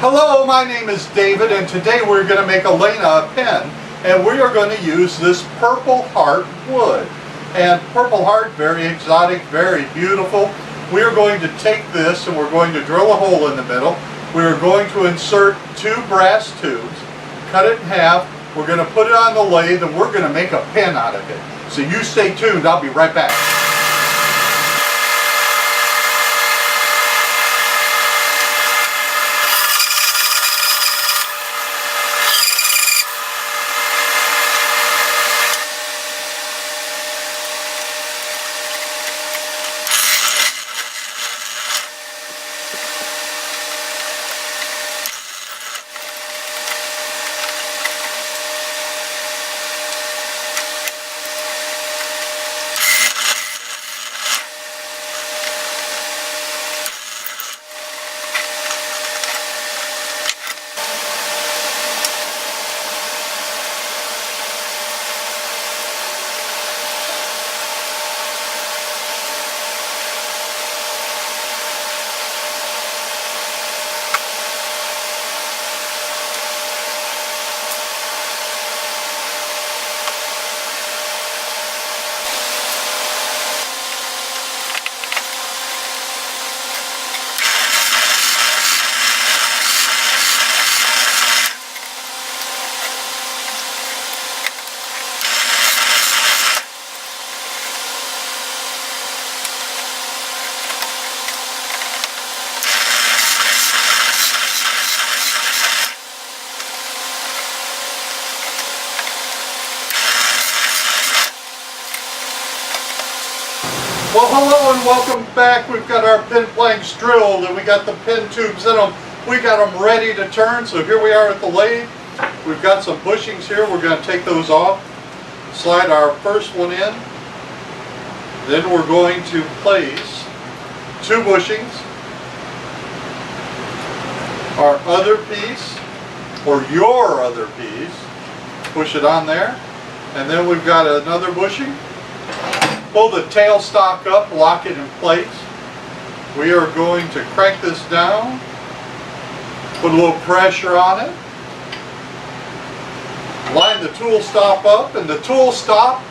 Hello, my name is David, and today we're going to make Alaina a pen, and we are going to use this Purple Heart wood. And Purple Heart, very exotic, very beautiful. We are going to take this and we're going to drill a hole in the middle. We are going to insert 2 brass tubes, cut it in half. We're going to put it on the lathe and we're going to make a pen out of it. So you stay tuned, I'll be right back. Well, hello and welcome back. We've got our pen planks drilled and we got the pen tubes in them. We got them ready to turn. So here we are at the lathe. We've got some bushings here. We're going to take those off. Slide our first one in. Then we're going to place 2 bushings. Our other piece, or your other piece, push it on there. And then we've got another bushing. Pull the tailstock up, lock it in place. We are going to crank this down, put a little pressure on it, line the tool stop up, and the tool stop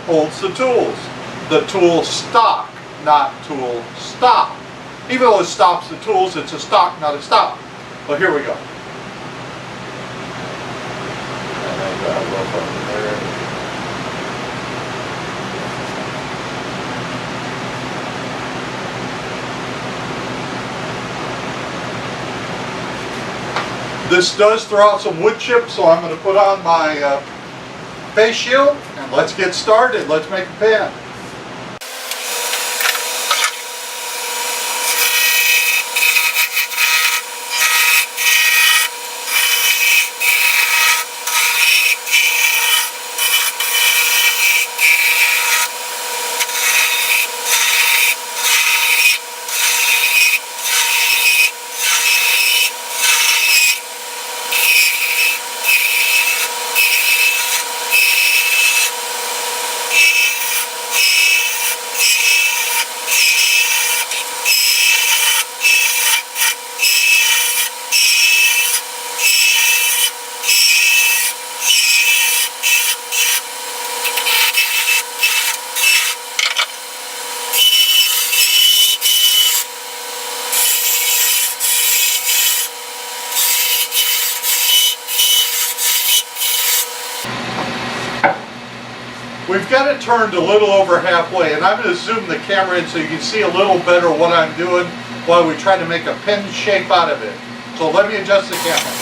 holds the tools. The tool stock, not tool stop. Even though it stops the tools, it's a stock, not a stop. Well, here we go. And I got a rope over there. This does throw out some wood chips, so I'm going to put on my face shield and let's get started. Let's make a pen. We've got it turned a little over halfway, and I'm going to zoom the camera in so you can see a little better what I'm doing while we try to make a pen shape out of it. So let me adjust the camera.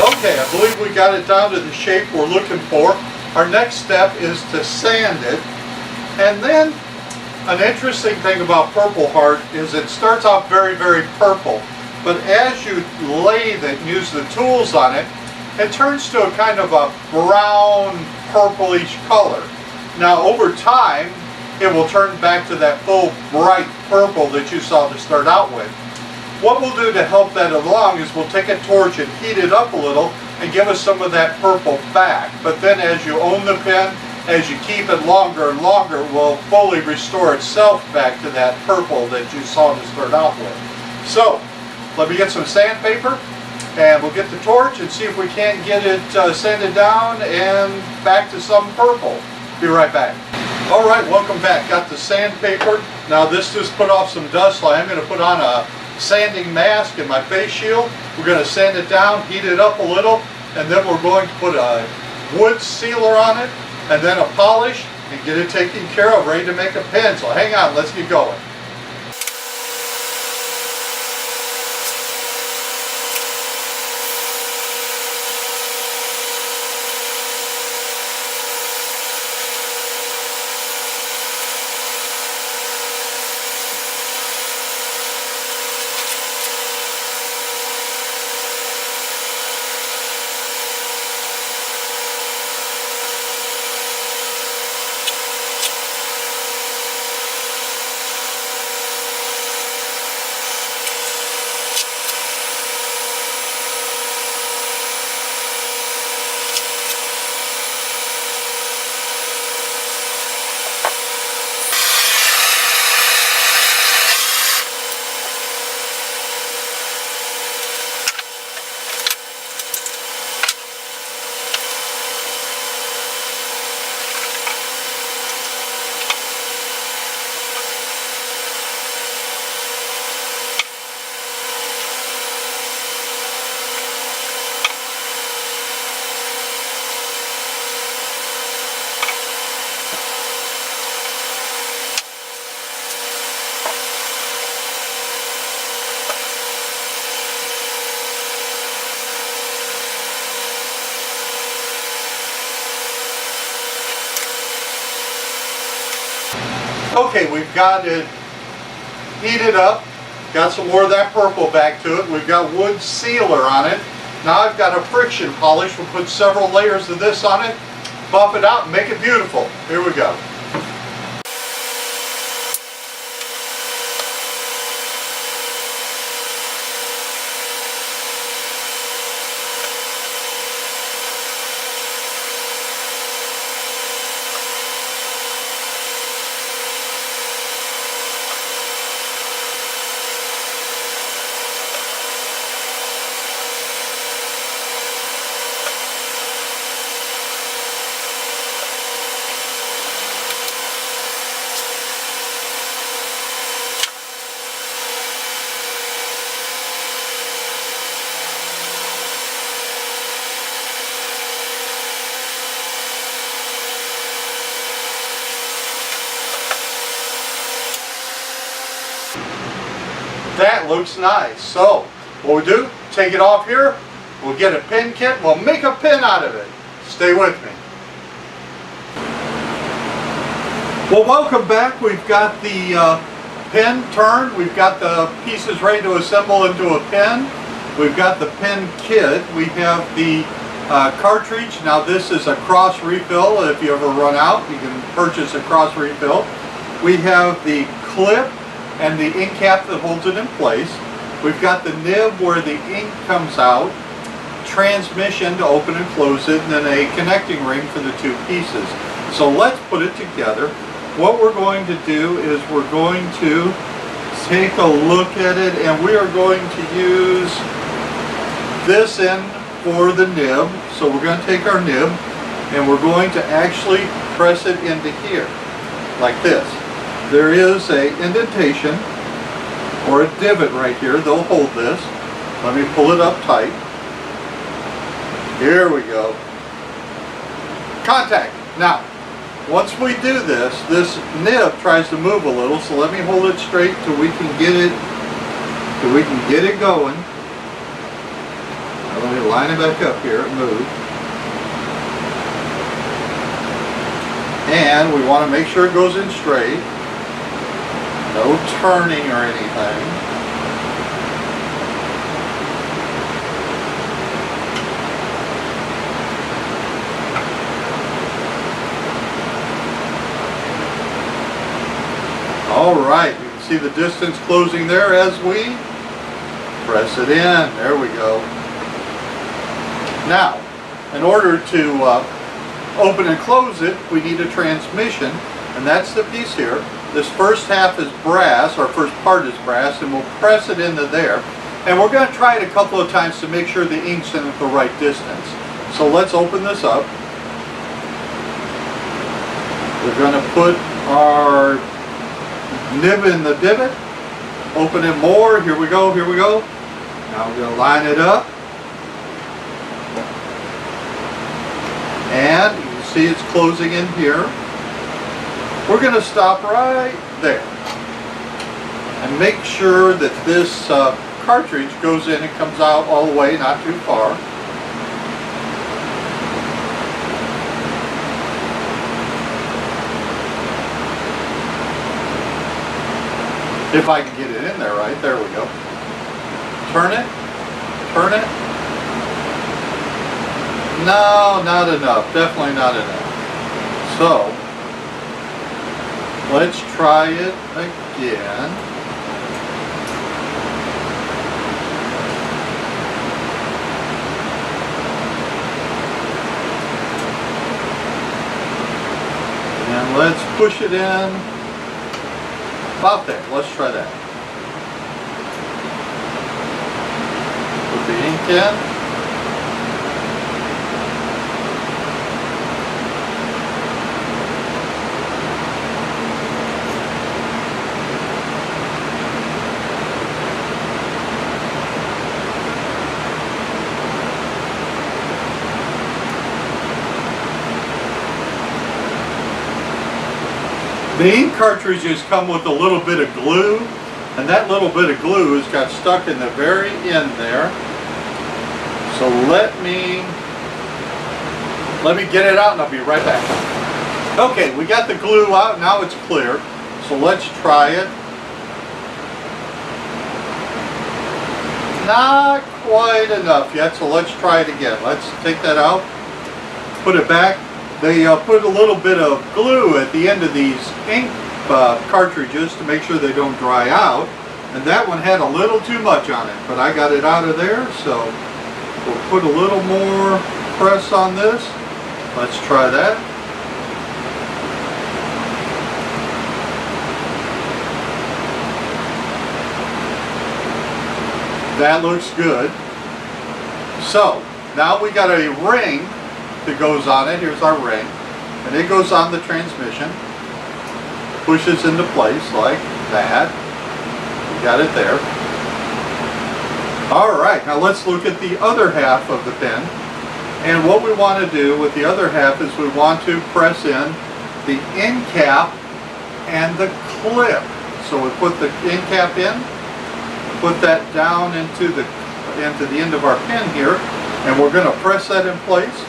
Okay, I believe we got it down to the shape we're looking for. Our next step is to sand it. And then an interesting thing about Purple Heart is it starts off very, very purple. But as you lathe it and use the tools on it, it turns to a kind of a brown, purplish color. Now over time, it will turn back to that full bright purple that you saw to start out with. What we'll do to help that along is we'll take a torch and heat it up a little and give us some of that purple back. But then as you own the pen, as you keep it longer and longer, it will fully restore itself back to that purple that you saw to start out with. So, let me get some sandpaper and we'll get the torch and see if we can't get it sanded down and back to some purple. Be right back. Alright, welcome back. Got the sandpaper. Now this just put off some dust, so I'm going to put on a sanding mask and my face shield. We're going to sand it down, heat it up a little, and then we're going to put a wood sealer on it, and then a polish, and get it taken care of, ready to make a pen. So hang on, let's get going. Okay, we've got it heated up, got some more of that purple back to it. We've got wood sealer on it. Now I've got a friction polish. We'll put several layers of this on it, buff it out, and make it beautiful. Here we go. That looks nice. So what we do, take it off here, we'll get a pen kit, we'll make a pen out of it. Stay with me. Well, welcome back. We've got the pen turned, we've got the pieces ready to assemble into a pen. We've got the pen kit, we have the cartridge. Now this is a cross refill. If you ever run out, you can purchase a cross refill. We have the clip and the ink cap that holds it in place. We've got the nib where the ink comes out, transmission to open and close it, and then a connecting ring for the two pieces. So let's put it together. What we're going to do is we're going to take a look at it, and we are going to use this end for the nib. So we're going to take our nib and we're going to actually press it into here like this. There is a indentation or a divot right here. They'll hold this. Let me pull it up tight. Here we go. Contact. Now, once we do this, this nib tries to move a little, so let me hold it straight till we can get it going. Now let me line it back up here and move. And we want to make sure it goes in straight. No turning or anything. All right, you can see the distance closing there as we press it in. There we go. Now, in order to open and close it, we need a transmission, and that's the piece here. This first half is brass, or first part is brass, and we'll press it into there. And we're going to try it a couple of times to make sure the ink's in at the right distance. So let's open this up. We're going to put our nib in the divot, open it more. Here we go, here we go. Now we're going to line it up. And you can see it's closing in here. We're going to stop right there and make sure that this cartridge goes in and comes out all the way, not too far. If I can get it in there right, there we go. Turn it, turn it. No, not enough, definitely not enough. So, let's try it again. And let's push it in. About there. Let's try that. Put the ink in. The ink cartridges come with a little bit of glue, and that little bit of glue has got stuck in the very end there. So let me get it out and I'll be right back. Okay, we got the glue out, now it's clear. So let's try it. Not quite enough yet, so let's try it again. Let's take that out, put it back. They put a little bit of glue at the end of these ink cartridges to make sure they don't dry out. And that one had a little too much on it, but I got it out of there, so we'll put a little more press on this. Let's try that. That looks good. So, now we got a ring that goes on it. Here's our ring, and it goes on the transmission, pushes into place like that. We got it there. Alright, now let's look at the other half of the pen, and what we want to do with the other half is we want to press in the end cap and the clip. So we put the end cap in, put that down into the end of our pen here, and we're going to press that in place.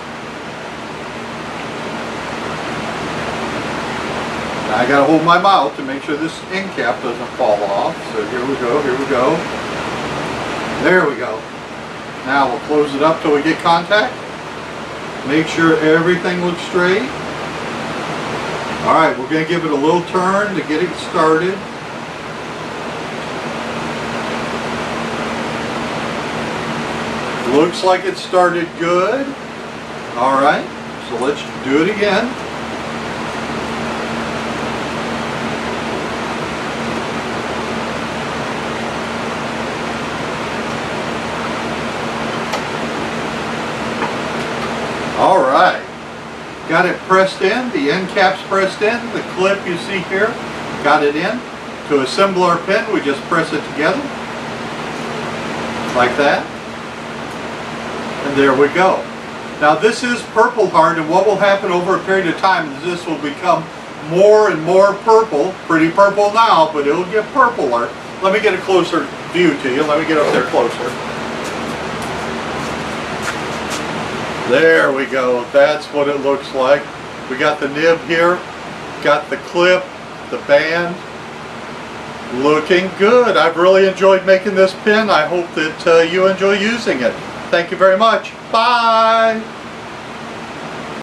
I gotta hold my mouth to make sure this end cap doesn't fall off. So here we go, here we go. There we go. Now we'll close it up till we get contact. Make sure everything looks straight. Alright, we're gonna give it a little turn to get it started. Looks like it started good. Alright, so let's do it again. Alright, got it pressed in, the end cap's pressed in, the clip you see here, got it in. To assemble our pen, we just press it together, like that, and there we go. Now this is Purple Heart, and what will happen over a period of time is this will become more and more purple, pretty purple now, but it'll get purpler. Let me get a closer view to you, let me get up there closer. There we go. That's what it looks like. We got the nib here, got the clip, the band. Looking good. I've really enjoyed making this pen. I hope that you enjoy using it. Thank you very much. Bye.